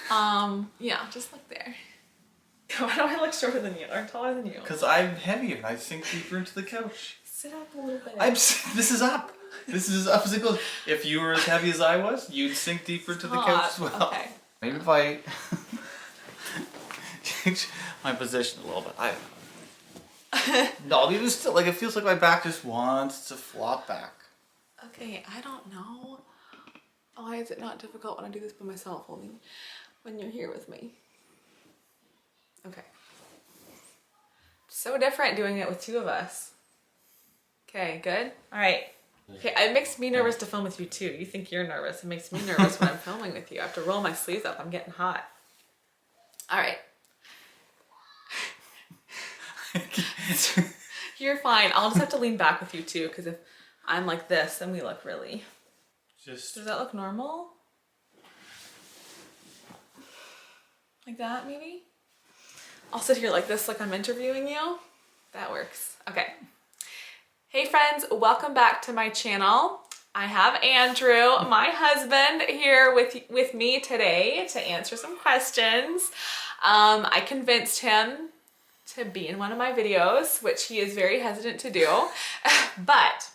Yeah, just look there. Why do I look shorter than you? I'm taller than you. Because I'm heavier. I sink deeper into the couch. Sit up a little bit. This is up. This is up as it goes. If you were as heavy as I was, you'd sink deeper into the couch as well. Okay. Maybe if I change my position a little bit. I don't know. No, even still, like it feels like my back just wants to flop back. Okay, I don't know. Why is it not difficult when I do this by myself, only when you're here with me? Okay. So different doing it with two of us. Okay, good. All right. Okay, it makes me nervous to film with you too. You think you're nervous. It makes me nervous when I'm filming with you. I have to roll my sleeves up. I'm getting hot. All right. You're fine. I'll just have to lean back with you too, because if I'm like this, then we look really... Does that look normal? Like that, maybe? I'll sit here like this, like I'm interviewing you. That works. Okay. Hey friends, welcome back to my channel. I have Andrew, my husband, here with me today to answer some questions. I convinced him to be in one of my videos, which he is very hesitant to do, but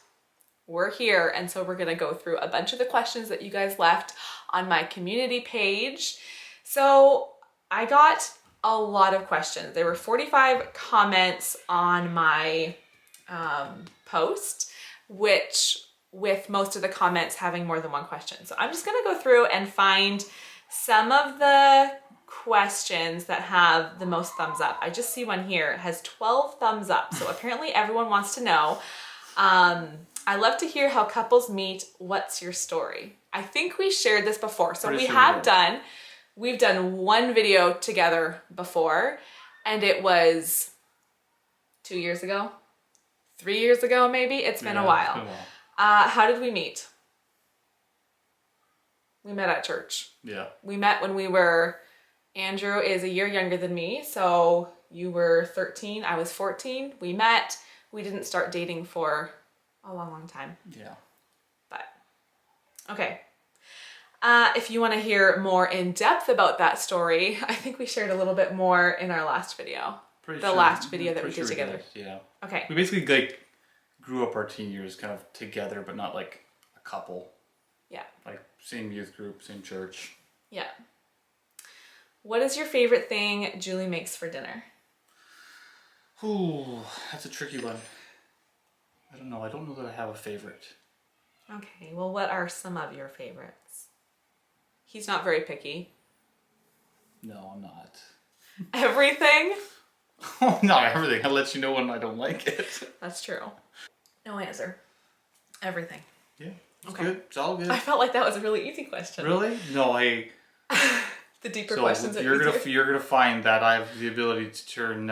we're here, and so we're gonna go through a bunch of the questions that you guys left on my community page. So I got a lot of questions. There were 45 comments on my post, which with most of the comments having more than one question. So I'm just gonna go through and find some of the questions that have the most thumbs up. I just see one here, it has 12 thumbs up. So apparently everyone wants to know. I love to hear how couples meet. What's your story? I think we shared this before. So we've done one video together before, and it was 2 years ago, 3 years ago, maybe. It's been a while. It's been a while. How did we meet? We met at church. Yeah. We met when Andrew is a year younger than me. So you were 13, I was 14. We met. We didn't start dating for a long time. Yeah. But, okay. If you want to hear more in depth about that story, I think we shared a little bit more in our last video. Last video that we did together. Yeah. Okay. We basically like grew up our teen years kind of together, but not like a couple. Yeah. Like same youth group, same church. Yeah. What is your favorite thing Julie makes for dinner? Ooh, that's a tricky one. I don't know. I don't know that I have a favorite. Okay, well, what are some of your favorites? He's not very picky. No, I'm not. Everything? Oh, not everything. I'll let you know when I don't like it. That's true. No answer. Everything. Yeah, it's good. It's all good. I felt like that was a really easy question. Really? No, The deeper questions are you're gonna find that I have the ability to turn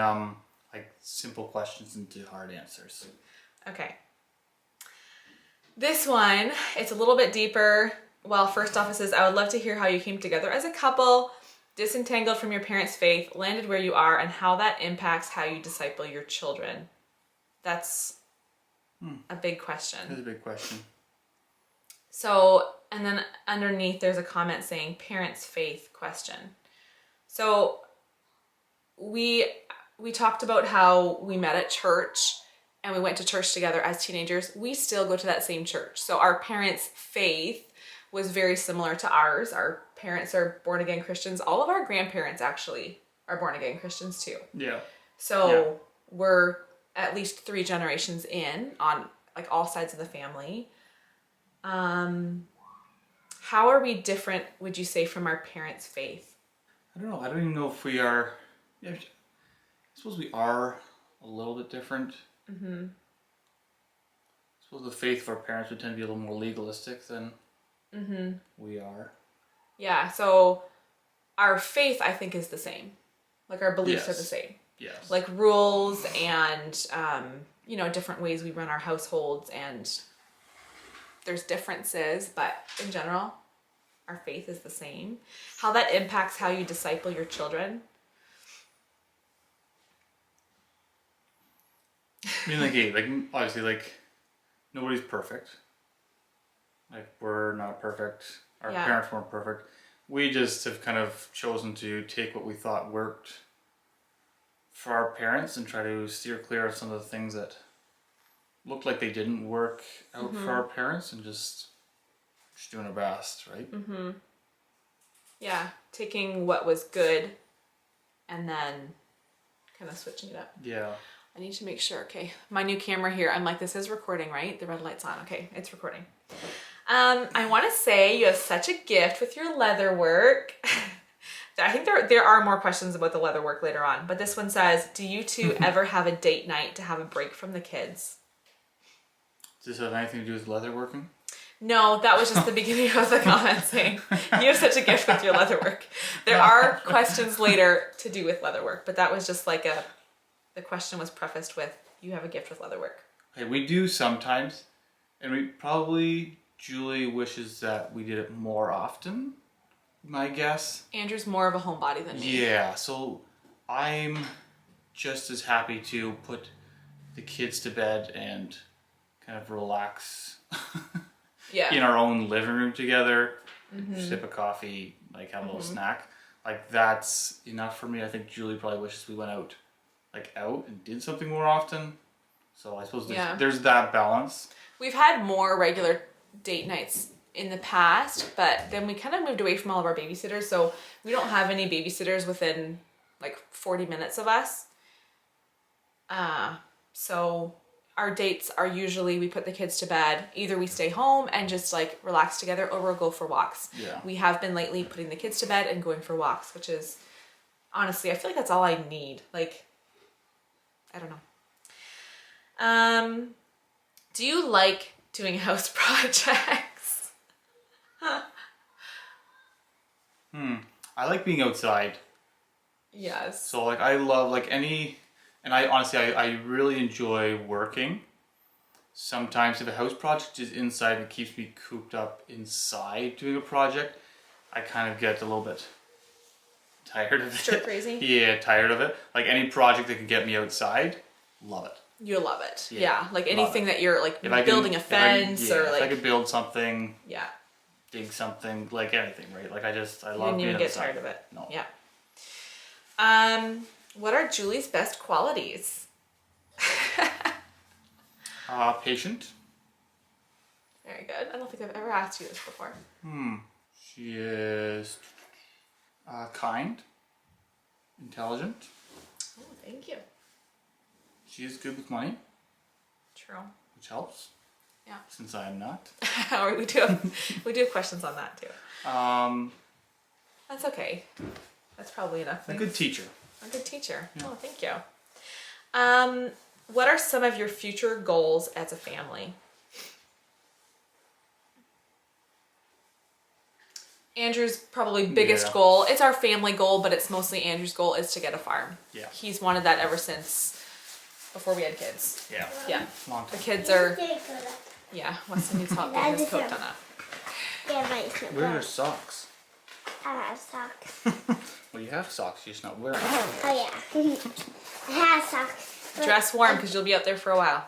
like simple questions into hard answers. Okay. This one, it's a little bit deeper. Well, first off, it says, I would love to hear how you came together as a couple, disentangled from your parents' faith, landed where you are, and how that impacts how you disciple your children. That's a big question. That's a big question. So, and then underneath there's a comment saying parents' faith question. So we talked about how we met at church and we went to church together as teenagers. We still go to that same church. So our parents' faith was very similar to ours. Our parents are born-again Christians. All of our grandparents actually are born-again Christians too. Yeah. So we're at least 3 generations in on like all sides of the family. How are we different, would you say, from our parents' faith? I don't know. I don't even know if we are. Yeah, I suppose we are a little bit different. Mm-hmm. I suppose the faith of our parents would tend to be a little more legalistic than we are. Yeah, so our faith, I think, is the same. Like our beliefs are the same. Yes. Like rules and, you know, different ways we run our households, and there's differences, but in general, our faith is the same. How that impacts how you disciple your children. I mean, like obviously, like, nobody's perfect. Like, we're not perfect. Our parents weren't perfect. we just have kind of chosen to take what we thought worked for our parents and try to steer clear of some of the things that looked like they didn't work out for our parents, and just doing our best, right? Yeah, taking what was good and then kind of switching it up. Yeah. I need to make sure. Okay, my new camera here. I'm like, this is recording, right? The red light's on. Okay, it's recording. I want to say you have such a gift with your leather work. I think there are more questions about the leather work later on, but this one says, do you two ever have a date night to have a break from the kids? Does this have anything to do with leather working? No, that was just the beginning of the comment saying, you have such a gift with your leather work. There are questions later to do with leather work, but that was just like the question was prefaced with, you have a gift with leather work. Okay, we do sometimes, and Julie wishes that we did it more often, my guess. Andrew's more of a homebody than me. Yeah, so I'm just as happy to put the kids to bed and kind of relax in our own living room together, sip a coffee, like have a little snack. Like that's enough for me. I think Julie probably wishes we went out and did something more often. So I suppose there's that balance. We've had more regular date nights in the past, but then we kind of moved away from all of our babysitters, so we don't have any babysitters within like 40 minutes of us. So our dates are usually we put the kids to bed, either we stay home and just like relax together, or we'll go for walks. Yeah. We have been lately putting the kids to bed and going for walks, which is honestly, I feel like that's all I need. Like, I don't know. Do you like doing house projects? I like being outside. Yes. So like I love like and I honestly I really enjoy working. Sometimes if a house project is inside and keeps me cooped up inside doing a project, I kind of get a little bit tired of it. Stir crazy? Yeah, tired of it. Like any project that can get me outside, love it. You love it. Yeah. Like anything that you're like If building a fence or like. If I could build something. Yeah. Dig something, like anything, right? Like I love you being didn't even get outside. tired of it. No. Yeah. What are Julie's best qualities? Patient. Very good. I don't think I've ever asked you this before. She is kind, intelligent. Oh, thank you. She is good with money, True. which helps. Yeah. Since I am not. we do have questions on that too. That's okay. That's probably enough. A good teacher. A good teacher. Yeah. Oh, thank you. What are some of your future goals as a family? Andrew's probably biggest goal. It's our family goal, but it's mostly Andrew's goal is to get a farm. Yeah. He's wanted that ever since before we had kids. Yeah. Yeah. Long The time. kids are. Yeah. Weston needs help getting his coat done up. Where are your socks? I have socks. Well, you have socks, you're just not wearing them. Oh yeah. I have socks. Dress warm because you'll be out there for a while.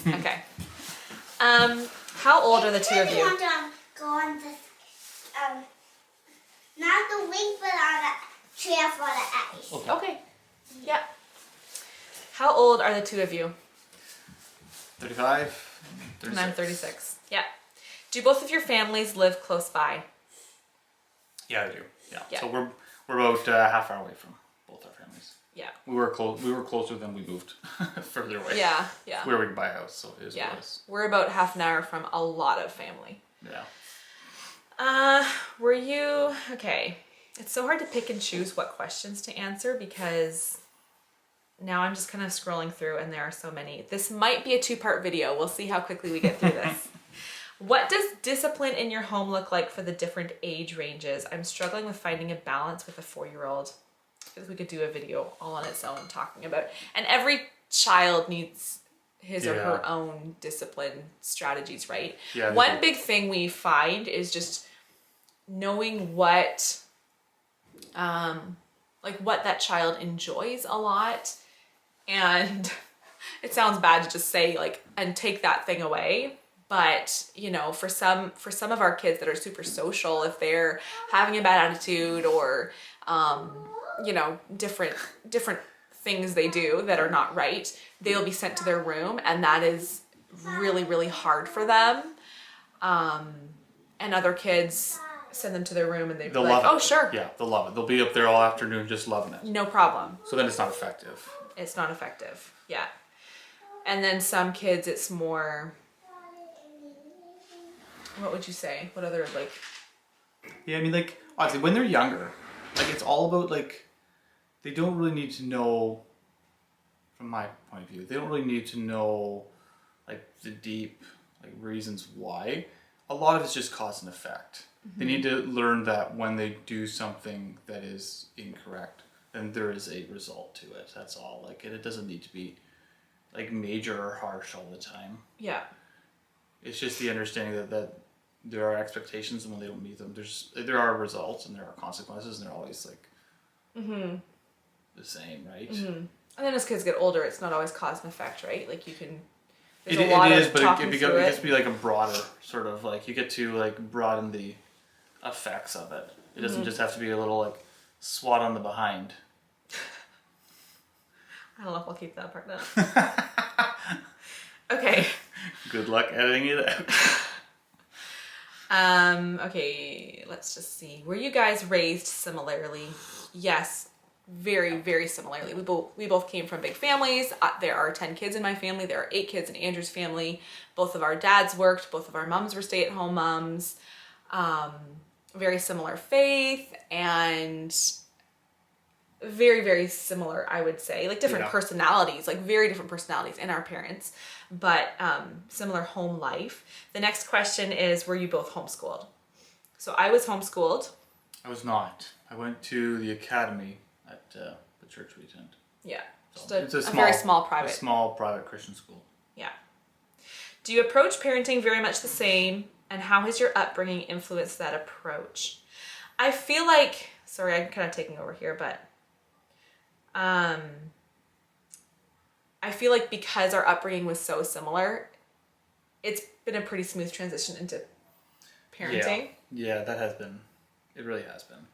Okay. How old are the two of I you? want to go on this, not the wing, but on the chair for the ice. Okay. Yeah. How old are the two of you? 35, 36. And I'm 36. Yeah. Do both of your families live close by? Yeah, I do. Yeah. Yeah. So we're about half hour away from both our families. Yeah. We were closer than we moved further away. Yeah. Yeah. Where we could buy a house, so it is Yeah. what it is. We're about half an hour from a lot of family. Yeah. Were you okay? It's so hard to pick and choose what questions to answer because now I'm just kind of scrolling through and there are so many. This might be a 2-part video. We'll see how quickly we get through this. What does discipline in your home look like for the different age ranges? I'm struggling with finding a balance with a 4-year-old. I feel like we could do a video all on its own talking about it. And every child needs his or her own discipline strategies, right? Yeah. One big thing we find is just knowing what what that child enjoys a lot, and it sounds bad to just say like and take that thing away, But, for some of our kids that are super social, if they're having a bad attitude or, different things they do that are not right, they'll be sent to their room, and that is really, really hard for them. And other kids send them to their room and they'll be like, oh, sure. Yeah, they'll love it. They'll be up there all afternoon just loving it. No problem. So then it's not effective. It's not effective. Yeah. And then some kids, it's more, what would you say? What other, like... Yeah, I mean, like, honestly, when they're younger, like, it's all about, like, they don't really need to know, from my point of view, they don't really need to know, like, the deep, like, reasons why. A lot of it's just cause and effect. They need to learn that when they do something that is incorrect, then there is a result to it. That's all. Like, it doesn't need to be, like, major or harsh all the time. Yeah. It's just the understanding that there are expectations, and when they don't meet them, there are results and there are consequences, and they're always, like, the same, right? And then as kids get older, it's not always cause and effect, right? Like, you can... It is, but it gets to be, like, a broader sort of, like, you get to, like, broaden the effects of it. It doesn't just have to be a little, like, swat on the behind. I don't know if I'll keep that part down. Okay. Good luck editing it out. Okay, let's just see. Were you guys raised similarly? Yes, very, very similarly. We both came from big families. There are 10 kids in my family. There are 8 kids in Andrew's family. Both of our dads worked. Both of our moms were stay-at-home moms. Very similar faith and very, very similar, I would say. Like different personalities, like very different personalities in our parents, but similar home life. The next question is, were you both homeschooled? So I was homeschooled. I was not. I went to the academy at the church we attend. Yeah, So just a very small private. A small private Christian school. Yeah. Do you approach parenting very much the same? And how has your upbringing influenced that approach? I feel like, sorry, I'm kind of taking over here, but I feel like because our upbringing was so similar, it's been a pretty smooth transition into parenting. Yeah, that has been. It really has been.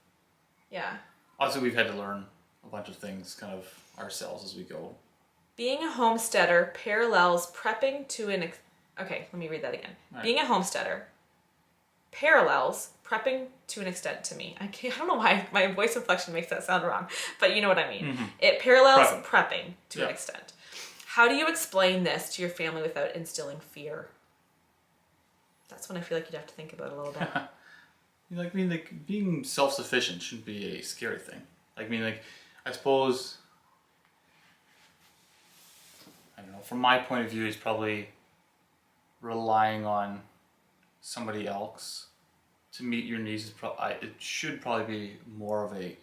Yeah. Also, we've had to learn a bunch of things kind of ourselves as we go. Being a homesteader parallels prepping to an... Okay, let me read that again. Right. Being a homesteader parallels prepping to an extent to me. I don't know why my voice inflection makes that sound wrong, but you know what I mean. Mm-hmm. It parallels prepping to an extent. How do you explain this to your family without instilling fear? That's when I feel like you'd have to think about it a little bit. Being self-sufficient shouldn't be a scary thing. I suppose, I don't know, from my point of view, it's probably relying on somebody else to meet your needs. It should probably be more of a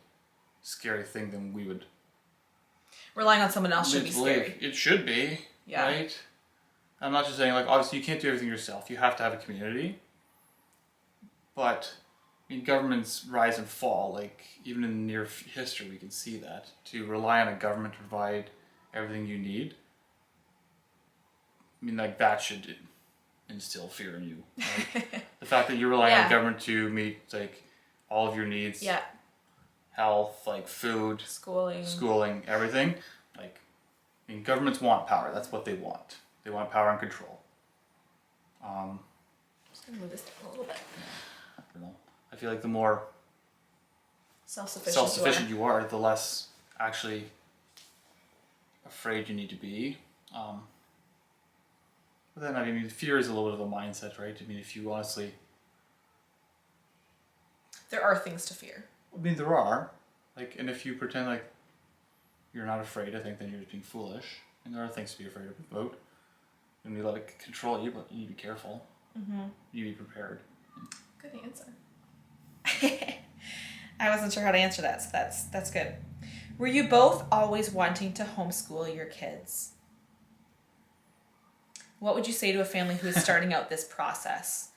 scary thing than we would. Relying on someone else should be scary. It should be, right? I'm not just saying, obviously you can't do everything yourself. You have to have a community. But, governments rise and fall. Even in near history, we can see that. To rely on a government to provide everything you need, that should instill fear in you. The fact that you're relying on government to meet, all of your needs. Yeah. Health, food. Schooling, everything. Governments want power. That's what they want. They want power and control. I'm just going to move this down a little bit. I don't know. I feel like the more self-sufficient you are, the less actually afraid you need to be. But then, fear is a little bit of a mindset, right? If you honestly... There are things to fear. There are. And if you pretend you're not afraid, I think then you're just being foolish. And there are things to be afraid about. And you let it control you, but you need to be careful. Mm-hmm. You need to be prepared. Good answer. I wasn't sure how to answer that, so that's good. Were you both always wanting to homeschool your kids? What would you say to a family who is starting out this process?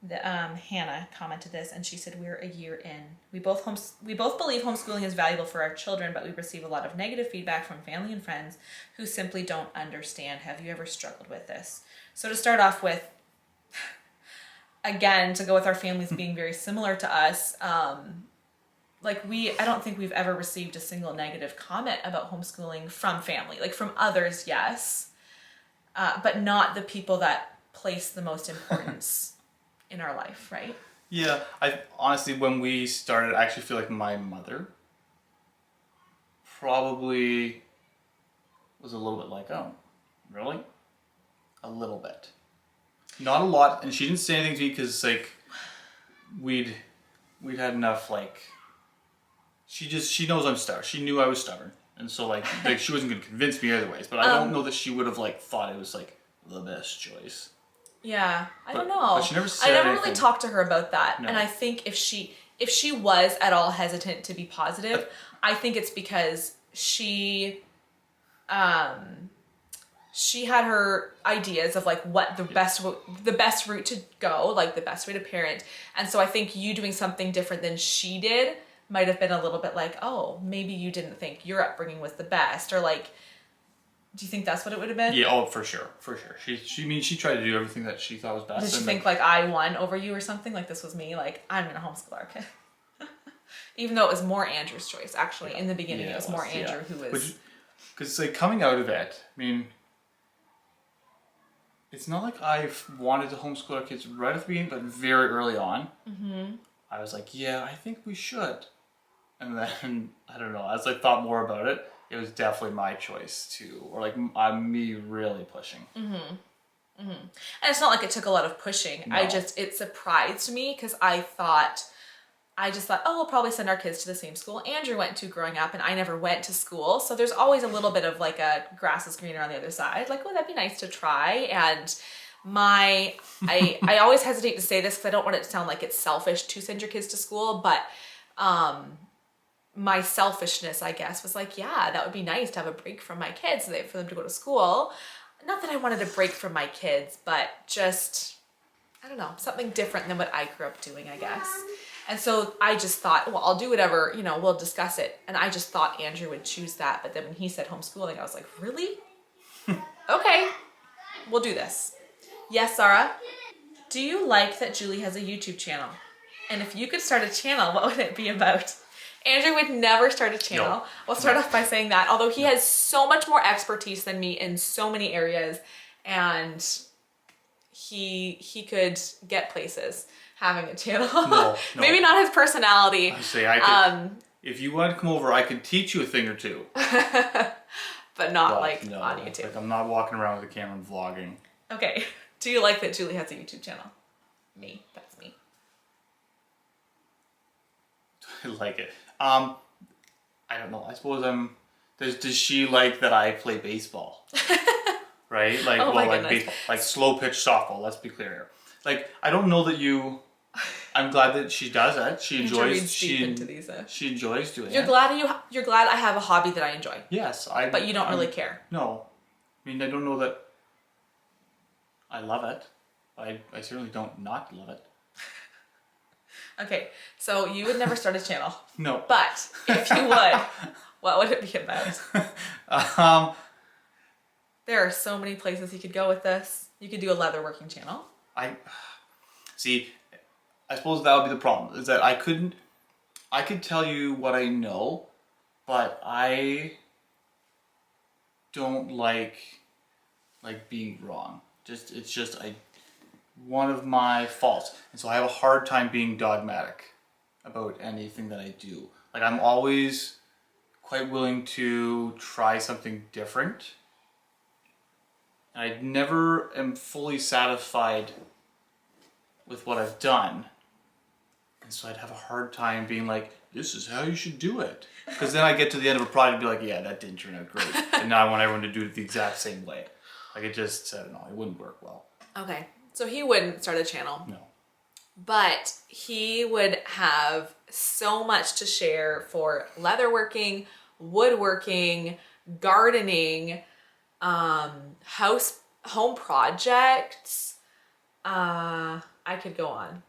Hannah commented this, and she said, we're a year in. We both believe homeschooling is valuable for our children, but we receive a lot of negative feedback from family and friends who simply don't understand. Have you ever struggled with this? So to start off with, again, to go with our families being very similar to us, like I don't think we've ever received a single negative comment about homeschooling from family. Like from others, yes, but not the people that place the most importance in our life, right? Yeah, I honestly, when we started, I actually feel like my mother probably was a little bit like, oh, really? A little bit. Not a lot, and she didn't say anything to me because like we'd had enough like she knows I'm stubborn. She knew I was stubborn, and so like she wasn't gonna convince me other ways. But I don't know that she would have like thought it was like the best choice. Yeah, I don't know. But she never said I never anything. really talked to her about that, No. and I think if she was at all hesitant to be positive, I think it's because she had her ideas of like what the best route to go, like the best way to parent. And so I think you doing something different than she did might have been a little bit like, oh, maybe you didn't think your upbringing was the best, or like, do you think that's what it would have been? Yeah, oh, for sure. She tried to do everything that she thought was best. Did she think like I won over you or something? Like this was me, like I'm gonna homeschool our kid. Even though it was more Andrew's choice, actually. In the beginning, it was more Andrew who was... Because like coming out of it, I mean, it's not like I've wanted to homeschool our kids right at the beginning, but very early on, I was like, yeah, I think we should. And then, I don't know, as I thought more about it, it was definitely my choice too, or like me really pushing. And it's not like it took a lot of pushing. No. It surprised me because I just thought, oh, we'll probably send our kids to the same school Andrew went to growing up, and I never went to school. So there's always a little bit of like a grass is greener on the other side. Like, oh, that'd be nice to try. And I always hesitate to say this because I don't want it to sound like it's selfish to send your kids to school, but my selfishness, I guess, was like, yeah, that would be nice to have a break from my kids for them to go to school. Not that I wanted a break from my kids, but just, I don't know, something different than what I grew up doing, I guess. And so I just thought, well, I'll do whatever, we'll discuss it. And I just thought Andrew would choose that. But then when he said homeschooling, I was like, really? Okay, we'll do this. Yes, Sarah? Do you like that Julie has a YouTube channel? And if you could start a channel, what would it be about? Andrew would never start a channel. No. We'll start off by saying that. Although he has so much more expertise than me in so many areas. And he could get places having a channel. No. Maybe not his personality. I say I could, if you want to come over, I could teach you a thing or two. But not on YouTube. Like I'm not walking around with a camera and vlogging. Okay. Do you like that Julie has a YouTube channel? Me. That's me. I like it. I don't know. I suppose does she like that I play baseball? Right? Like, Oh, well, my like goodness. baseball, like slow pitch softball. Let's be clear here. Like, I don't know that you. I'm glad that she does it. She enjoys. She enjoys doing You're it. You're glad I have a hobby that I enjoy. Yes, But you don't really care. No, I mean I don't know that. I love it. I certainly don't not love it. Okay, so you would never start a channel. No. But if you would, what would it be about? There are so many places you could go with this. You could do a leatherworking channel. I suppose that would be the problem, is that I could tell you what I know, but I don't like being wrong. It's just one of my faults. And so I have a hard time being dogmatic about anything that I do. Like I'm always quite willing to try something different. I never am fully satisfied with what I've done. And so I'd have a hard time being like, this is how you should do it. Because then I get to the end of a project and be like, yeah, that didn't turn out great. And now I want everyone to do it the exact same way. Like it just, I don't know, it wouldn't work well. Okay, so he wouldn't start a channel. No. But he would have so much to share for leatherworking, woodworking, gardening, home projects. I could go on.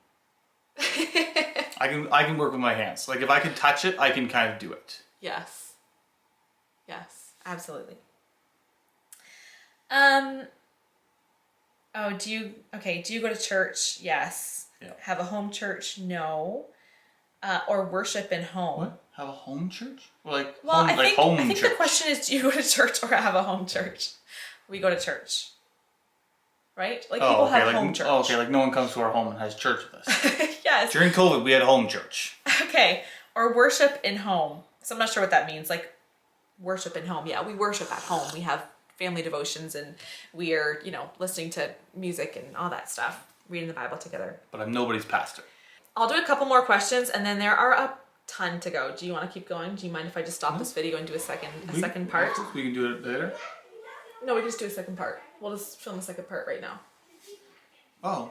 I can work with my hands. Like if I can touch it, I can kind of do it. Yes. Yes, absolutely. Oh, do you go to church? Yes. Yeah. Have a home church? No. Or worship in home? What? Have a home church? Well, I think church. the question is, do you go to church or have a home church? We go to church. Right? Like people have home church. Oh, okay, like no one comes to our home and has church with us. Yes. During COVID, we had home church. Okay. Or worship in home. So I'm not sure what that means. Like worship in home. Yeah, we worship at home. We have family devotions and we are, listening to music and all that stuff, reading the Bible together. But I'm nobody's pastor. I'll do a couple more questions and then there are a ton to go. Do you want to keep going? Do you mind if I just stop this video and do a second part? We can do it later. No, we can just do a second part. We'll just film the second part right now. Oh.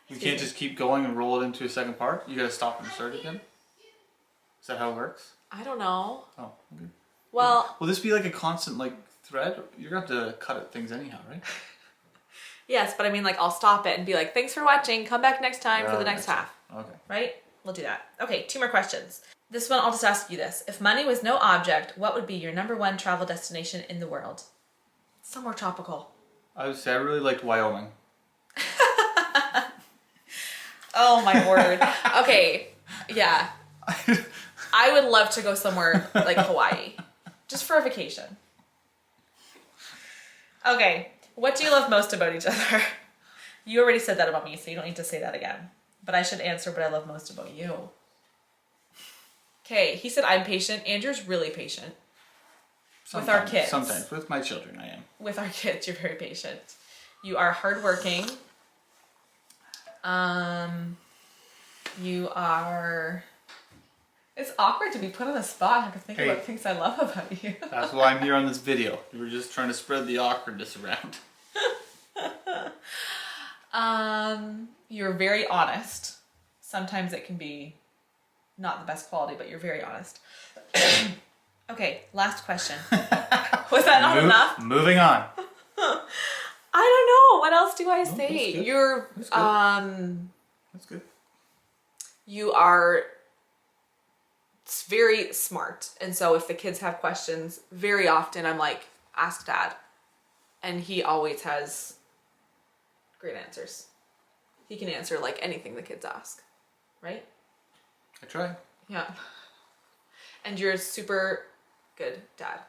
We can't just keep going and roll it into a second part? You gotta stop and start again? Is that how it works? I don't know. Oh, okay. Well... Will this be like a constant, thread? You're gonna have to cut it things anyhow, right? Yes, but I mean, I'll stop it and be like, thanks for watching. Come back next time for the next half. Okay. Right? We'll do that. Okay, 2 more questions. This one, I'll just ask you this. If money was no object, what would be your #1 travel destination in the world? Somewhere tropical. I would say I really liked Wyoming. Oh my word. Okay, yeah. I would love to go somewhere like Hawaii. Just for a vacation. Okay, what do you love most about each other? You already said that about me, so you don't need to say that again. But I should answer what I love most about you. Okay, he said I'm patient. Andrew's really patient. With our kids. Sometimes. With my children, I am. With our kids, you're very patient. You are hardworking. You are... It's awkward to be put on the spot and have to think about things I love about you. That's why I'm here on this video. We were just trying to spread the awkwardness around. You're very honest. Sometimes it can be not the best quality, but you're very honest. Okay, last question. Was that not enough? Moving on. I don't know. What else do I say? That's good. You're That's good. You are very smart. And so if the kids have questions, very often I'm like, ask Dad. And he always has great answers. He can answer anything the kids ask, right? I try. Yeah. And you're a super good dad.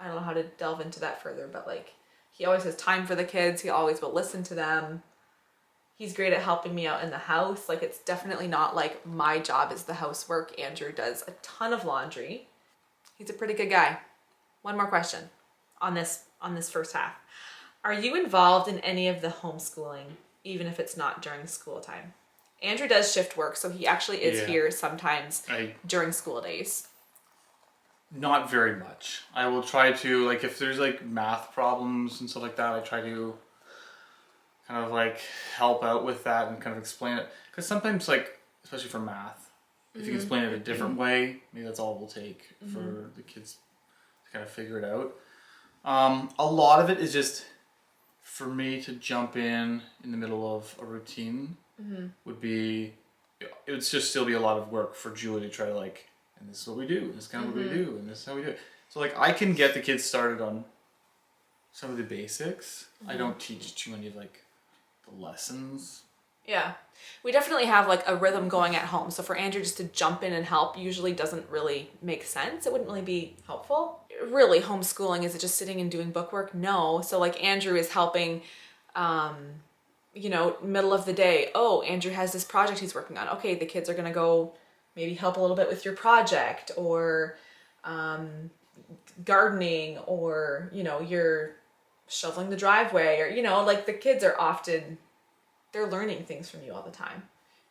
I don't know how to delve into that further, but he always has time for the kids. He always will listen to them. He's great at helping me out in the house. It's definitely not my job is the housework. Andrew does a ton of laundry. He's a pretty good guy. One more question on this first half. Are you involved in any of the homeschooling, even if it's not during school time? Andrew does shift work, so he actually is here sometimes during school days. Not very much. I will try to, if there's math problems and stuff like that, I try to kind of help out with that and kind of explain it. Because sometimes especially for math, if you explain it a different way, maybe that's all it will take for the kids to kind of figure it out. A lot of it is just for me to jump in the middle of a routine would be, it would just still be a lot of work for Julie to try to and this is what we do, and this is kind of what we do, and this is how we do it. So I can get the kids started on some of the basics. I don't teach too many of the lessons. Yeah. We definitely have a rhythm going at home. So for Andrew just to jump in and help usually doesn't really make sense. It wouldn't really be helpful. Really, homeschooling, is it just sitting and doing bookwork? No. So Andrew is helping, middle of the day. Oh, Andrew has this project he's working on. Okay, the kids are going to go maybe help a little bit with your project, or gardening, or, you're shoveling the driveway, or, the kids are often, they're learning things from you all the time.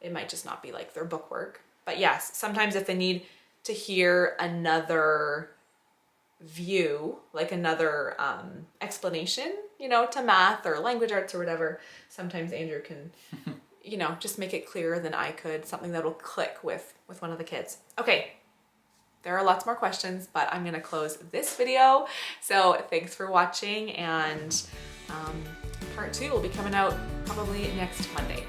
It might just not be their book work. But yes, sometimes if they need to hear another view, another explanation, to math or language arts or whatever, sometimes Andrew can, just make it clearer than I could, something that'll click with one of the kids. Okay. There are lots more questions, but I'm going to close this video. So thanks for watching, and part 2 will be coming out probably next Monday.